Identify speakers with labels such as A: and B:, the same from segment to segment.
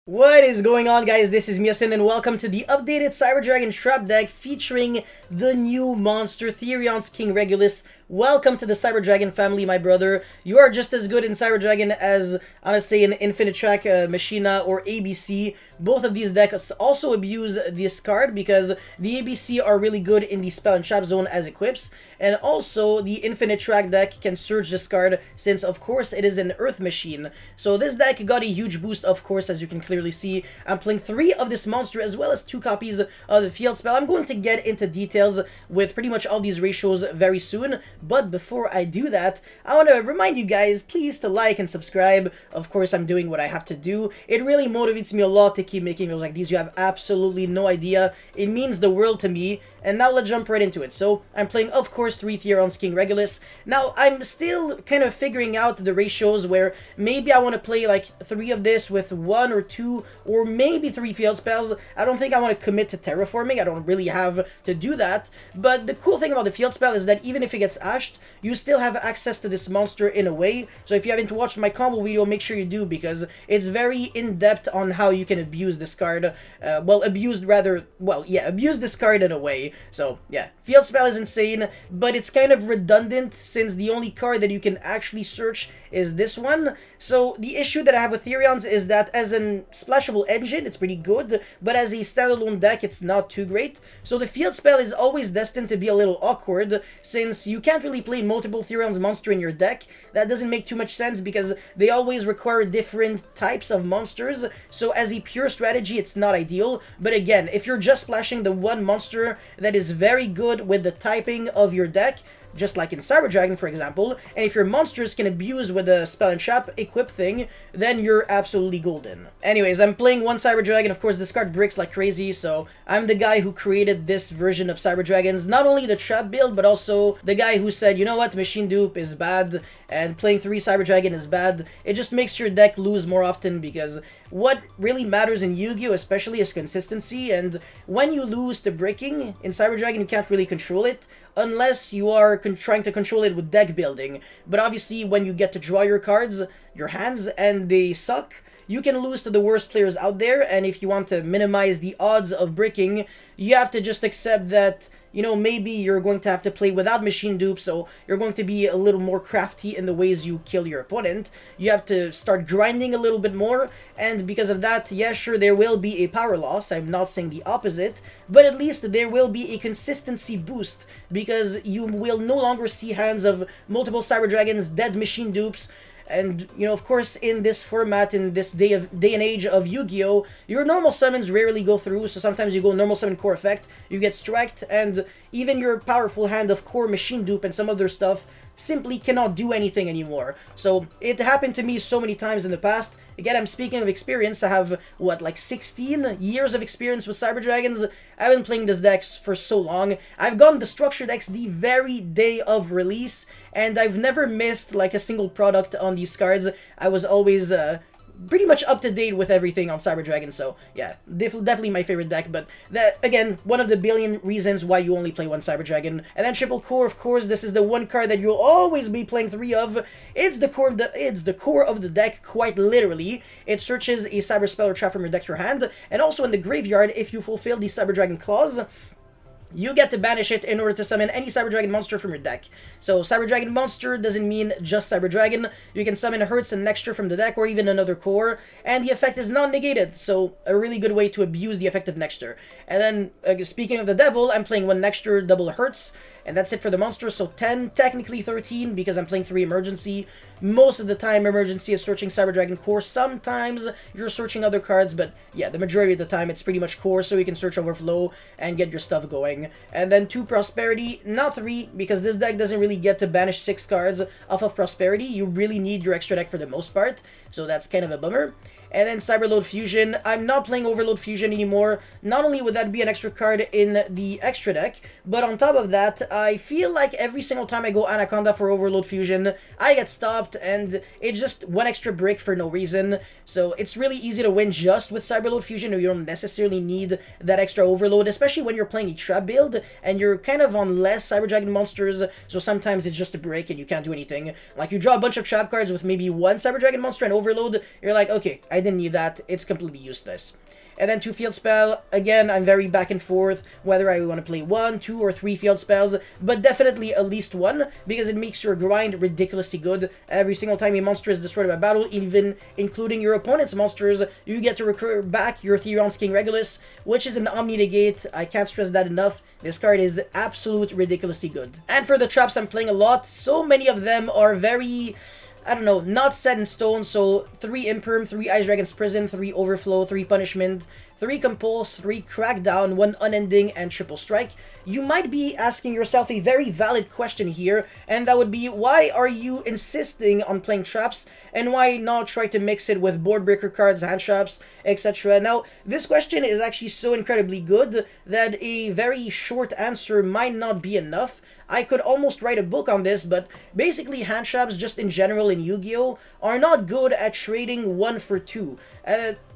A: What is going on, guys? This is Miasin and welcome to the updated Cyber Dragon Trap deck featuring the new monster Therion's King Regulus. Welcome to the Cyber Dragon family, my brother. You are just as good in Cyber Dragon as, honestly, in Infinite Track, Machina, or ABC. Both of these decks also abuse this card because the ABC are really good in the Spell and Trap zone as equips. And also, the Infinite Track deck can surge this card since, of course, it is an Earth Machine. So this deck got a huge boost, of course, as you can clearly see. I'm playing 3 of this monster as well as 2 copies of the Field Spell. I'm going to get into details with pretty much all these ratios very soon. But before I do that, I want to remind you guys, please, to like and subscribe. Of course, I'm doing what I have to do. It really motivates me a lot to keep making videos like these. You have absolutely no idea. It means the world to me. And now let's jump right into it. So, I'm playing, of course, 3 Therion's King Regulus. Now, I'm still kind of figuring out the ratios where maybe I want to play like 3 of this with 1 or 2 or maybe 3 field spells. I don't think I want to commit to terraforming. I don't really have to do that. But the cool thing about the field spell is that even if it gets ashed, you still have access to this monster in a way. So if you haven't watched my combo video, make sure you do because it's very in-depth on how you can abuse this card. Abuse this card in a way. So, yeah, Field Spell is insane, but it's kind of redundant since the only card that you can actually search is this one. So, the issue that I have with Therion's is that as an splashable engine, it's pretty good, but as a standalone deck, it's not too great. So, the Field Spell is always destined to be a little awkward since you can't really play multiple Therion's monster in your deck. That doesn't make too much sense because they always require different types of monsters. So, as a pure strategy, it's not ideal. But again, if you're just splashing the one monster that is very good with the typing of your deck, just like in Cyber Dragon, for example, and if your monsters can abuse with the Spell and Trap equip thing, then you're absolutely golden. Anyways, I'm playing 1 Cyber Dragon. Of course, this card bricks like crazy, so I'm the guy who created this version of Cyber Dragons. Not only the trap build, but also the guy who said, you know what, Machine Dupe is bad, and playing 3 Cyber Dragon is bad. It just makes your deck lose more often because what really matters in Yu-Gi-Oh! Especially is consistency, and when you lose to breaking, in Cyber Dragon you can't really control it, unless you are trying to control it with deck building. But obviously, when you get to draw your cards, your hands, and they suck, you can lose to the worst players out there, and if you want to minimize the odds of breaking, you have to just accept that, you know, maybe you're going to have to play without Machine Dupe, so you're going to be a little more crafty in the ways you kill your opponent. You have to start grinding a little bit more, and because of that, yeah, sure, there will be a power loss. I'm not saying the opposite, but at least there will be a consistency boost, because you will no longer see hands of multiple Cyber Dragons, dead Machine Dupes. And, you know, of course, in this format, in this day and age of Yu-Gi-Oh!, your normal summons rarely go through, so sometimes you go normal summon core effect, you get striked, and even your powerful hand of core Machine Dupe and some other stuff simply cannot do anything anymore. So, it happened to me so many times in the past. Again, I'm speaking of experience. I have, what, like 16 years of experience with Cyber Dragons? I've been playing this deck for so long. I've gotten the Structured decks the very day of release, and I've never missed, like, a single product on these cards. I was always, pretty much up to date with everything on Cyber Dragon, so yeah, definitely my favorite deck, but that, again, one of the billion reasons why you only play 1 Cyber Dragon. And then Triple Core, of course, this is the one card that you'll always be playing 3 of. It's the core of the deck, quite literally. It searches a Cyber Spell or Trap from your deck to your hand, and also in the graveyard, if you fulfill the Cyber Dragon clause, you get to banish it in order to summon any Cyber Dragon monster from your deck. So Cyber Dragon monster doesn't mean just Cyber Dragon. You can summon Hertz and Nextra from the deck or even another core, and the effect is non-negated, so a really good way to abuse the effect of Nextra. And then, speaking of the devil, I'm playing 1 Nextra, double Hertz, and that's it for the monsters, so 10, technically 13, because I'm playing 3 Emergency. Most of the time, Emergency is searching Cyber Dragon Core. Sometimes you're searching other cards, but yeah, the majority of the time, it's pretty much Core, so you can search Overflow and get your stuff going. And then 2 Prosperity, not 3, because this deck doesn't really get to banish 6 cards off of Prosperity. You really need your extra deck for the most part, so that's kind of a bummer. And then Cyberload Fusion. I'm not playing Overload Fusion anymore. Not only would that be an extra card in the extra deck, but on top of that, I feel like every single time I go Anaconda for Overload Fusion, I get stopped, and it's just 1 extra brick for no reason. So it's really easy to win just with Cyberload Fusion. You don't necessarily need that extra overload, especially when you're playing a trap build, and you're kind of on less Cyber Dragon monsters, so sometimes it's just a brick and you can't do anything. Like, you draw a bunch of trap cards with maybe 1 Cyber Dragon monster and overload, you're like, okay, I didn't need that. It's completely useless. And then 2 field spell, again, I'm very back and forth whether I want to play 1, 2, or 3 field spells, but definitely at least 1, because it makes your grind ridiculously good. Every single time a monster is destroyed by battle, even including your opponent's monsters, you get to recur back your Therion's King Regulus, which is an Omni-Negate. I can't stress that enough. This card is absolute ridiculously good. And for the traps, I'm playing a lot. So many of them are very, I don't know, not set in stone. So 3 Imperm, 3 Ice Dragon's Prison, 3 Overflow, 3 Punishment, 3 Compulse, 3 Crackdown, 1 Unending, and Triple Strike. You might be asking yourself a very valid question here, and that would be, why are you insisting on playing traps, and why not try to mix it with board breaker cards, hand traps, etc.? Now, this question is actually so incredibly good that a very short answer might not be enough. I could almost write a book on this, but basically hand traps just in general in Yu-Gi-Oh! Are not good at trading 1 for 2.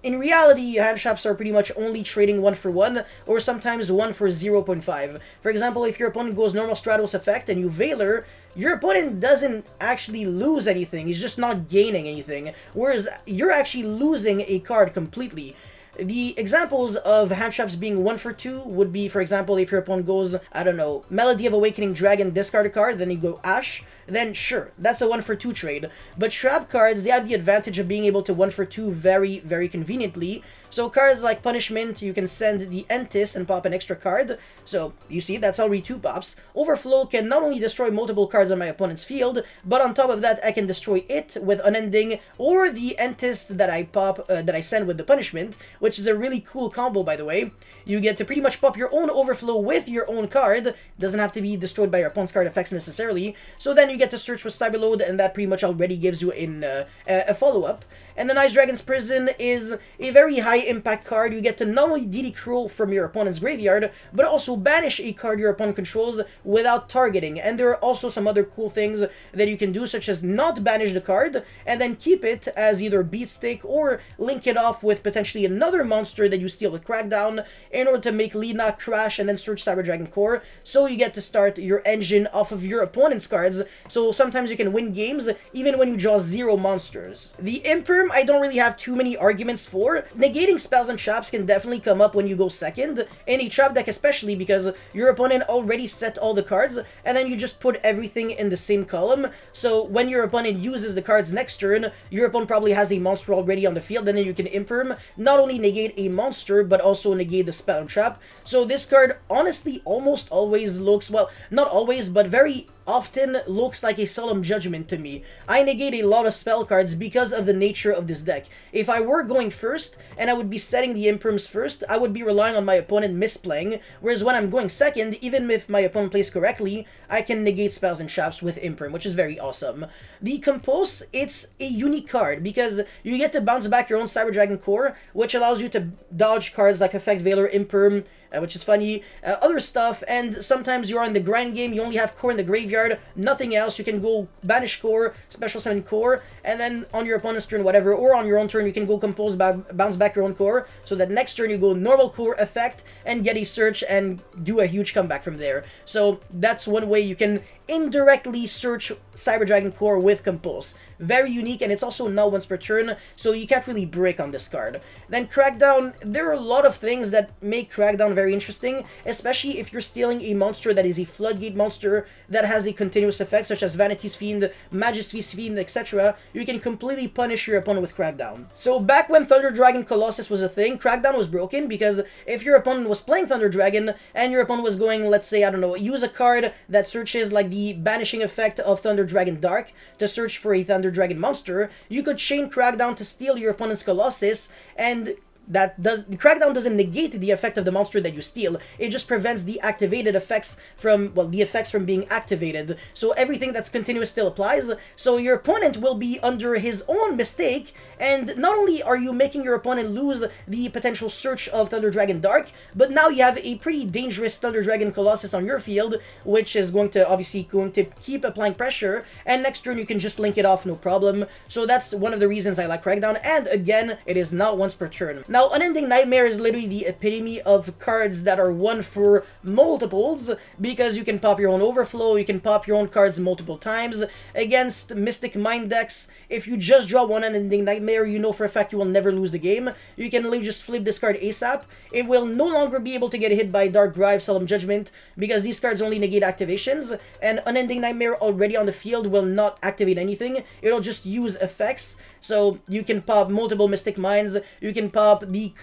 A: In reality, hand traps are pretty much only trading 1 for 1, or sometimes 1 for 0.5. For example, if your opponent goes normal Stratos effect and you Veiler, your opponent doesn't actually lose anything, he's just not gaining anything, whereas you're actually losing a card completely. The examples of hand traps being 1 for 2 would be, for example, if your opponent goes, I don't know, Melody of Awakening Dragon, discard a card, then you go Ash, then sure, that's a 1 for 2 trade. But trap cards, they have the advantage of being able to 1 for 2 very, very conveniently. So cards like Punishment, you can send the Entis and pop an extra card. So, you see, that's already 2 pops. Overflow can not only destroy multiple cards on my opponent's field, but on top of that, I can destroy it with Unending, or the Entis that I pop, that I send with the Punishment, which is a really cool combo, by the way. You get to pretty much pop your own Overflow with your own card. Doesn't have to be destroyed by your opponent's card effects necessarily. So then you get to search with Cyberload, and that pretty much already gives you a follow-up. And then Ice Dragon's Prison is a very high impact card. You get to not only DD Cruel from your opponent's graveyard, but also banish a card your opponent controls without targeting. And there are also some other cool things that you can do, such as not banish the card, and then keep it as either Beat Stick, or link it off with potentially another monster that you steal with Crackdown, in order to make Lina crash and then search Cyber Dragon Core, so you get to start your engine off of your opponent's cards. So sometimes you can win games, even when you draw 0 monsters. The Imperm, I don't really have too many arguments for. Negating spells and traps can definitely come up when you go second, in a trap deck especially, because your opponent already set all the cards, and then you just put everything in the same column. So when your opponent uses the cards next turn, your opponent probably has a monster already on the field, and then you can Imperm, not only negate a monster, but also negate the spell and trap. So this card honestly almost always looks, well, not always, but very often looks like a solemn judgment to me. I negate a lot of spell cards because of the nature of this deck. If I were going first, and I would be setting the Imperms first, I would be relying on my opponent misplaying, whereas when I'm going second, even if my opponent plays correctly, I can negate spells and traps with Imperm, which is very awesome. The Compulse, it's a unique card, because you get to bounce back your own Cyber Dragon Core, which allows you to dodge cards like Effect Veiler, Imperm, which is funny, other stuff, and sometimes you're in the grind game, you only have core in the graveyard, nothing else, you can go banish core, special summon core, and then on your opponent's turn, whatever, or on your own turn, you can go compose, bounce back your own core, so that next turn you go normal core effect, and get a search, and do a huge comeback from there. So that's one way you can indirectly search Cyber Dragon Core with Compulse. Very unique, and it's also not once per turn, so you can't really break on this card. Then Crackdown, there are a lot of things that make Crackdown very interesting, especially if you're stealing a monster that is a Floodgate monster that has a continuous effect, such as Vanity's Fiend, Majesty's Fiend, etc. You can completely punish your opponent with Crackdown. So back when Thunder Dragon Colossus was a thing, Crackdown was broken, because if your opponent was playing Thunder Dragon, and your opponent was going, let's say, I don't know, use a card that searches like the banishing effect of Thunder Dragon Dark to search for a Thunder Dragon monster, you could chain Crackdown to steal your opponent's Colossus, and Crackdown doesn't negate the effect of the monster that you steal, it just prevents the activated effects from, well, the effects from being activated, so everything that's continuous still applies, so your opponent will be under his own mistake, and not only are you making your opponent lose the potential search of Thunder Dragon Dark, but now you have a pretty dangerous Thunder Dragon Colossus on your field, which is obviously going to keep applying pressure, and next turn you can just link it off no problem. So that's one of the reasons I like Crackdown, and again, it is not once per turn. Now, Unending Nightmare is literally the epitome of cards that are one for multiples, because you can pop your own Overflow, you can pop your own cards multiple times. Against Mystic Mind decks, if you just draw one Unending Nightmare, you know for a fact you will never lose the game. You can literally just flip this card ASAP. It will no longer be able to get hit by Dark Drive, Solemn Judgment, because these cards only negate activations, and Unending Nightmare already on the field will not activate anything. It'll just use effects. So you can pop multiple Mystic Minds, you can pop the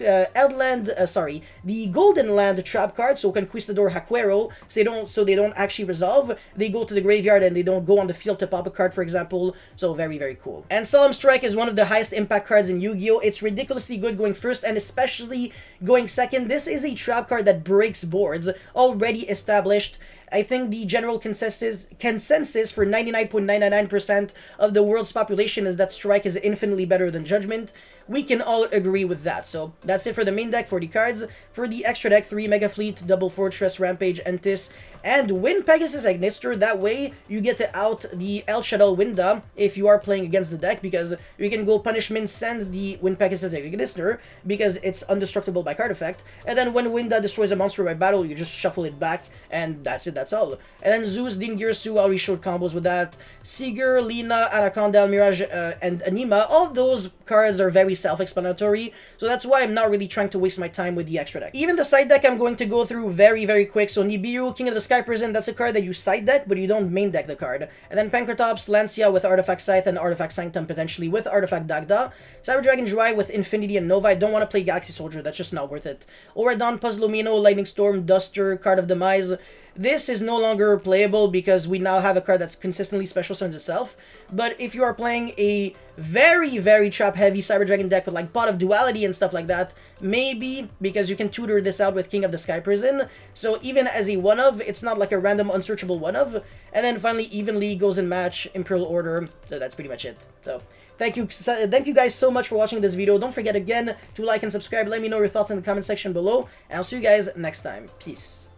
A: the Golden Land trap card, so Conquistador Haquero, so they don't actually resolve. They go to the graveyard and they don't go on the field to pop a card, for example. So very, very cool. And Solemn Strike is one of the highest impact cards in Yu-Gi-Oh! It's ridiculously good going first and especially going second. This is a trap card that breaks boards, already established. I think the general consensus for 99.999% of the world's population is that Strike is infinitely better than Judgment. We can all agree with that. So that's it for the main deck, for the cards. For the extra deck, 3 Mega Fleet, Double Fortress, Rampage, Entis, and Wind Pegasus Ignister. That way, you get to out the El Shaddai Winda if you are playing against the deck, because you can go Punishment, send the Wind Pegasus Ignister, because it's indestructible by card effect, and then when Winda destroys a monster by battle, you just shuffle it back, and that's it, that's all. And then Zeus, Dingirsu, already showed combos with that. Seeger, Lina, Anaconda, Mirage, and Anima, all of those cards are very self-explanatory, so that's why I'm not really trying to waste my time with the extra deck. Even the side deck I'm going to go through very, very quick. So Nibiru, King of the Sky Prison, that's a card that you side deck, but you don't main deck the card. And then Pancratops, Lancia with Artifact Scythe and Artifact Sanctum potentially with Artifact Dagda. Cyber Dragon Dry with Infinity and Nova. I don't want to play Galaxy Soldier, that's just not worth it. Oradon, Puzzlomino, Lightning Storm, Duster, Card of Demise. This is no longer playable because we now have a card that's consistently special summons itself. But if you are playing a very, very trap-heavy Cyber Dragon deck with like Pot of Duality and stuff like that, maybe, because you can tutor this out with King of the Sky Prison. So even as a one-of, it's not like a random unsearchable one-of. And then finally, Evenly goes in match, Imperial Order. So that's pretty much it. So thank you guys so much for watching this video. Don't forget again to like and subscribe. Let me know your thoughts in the comment section below. And I'll see you guys next time. Peace.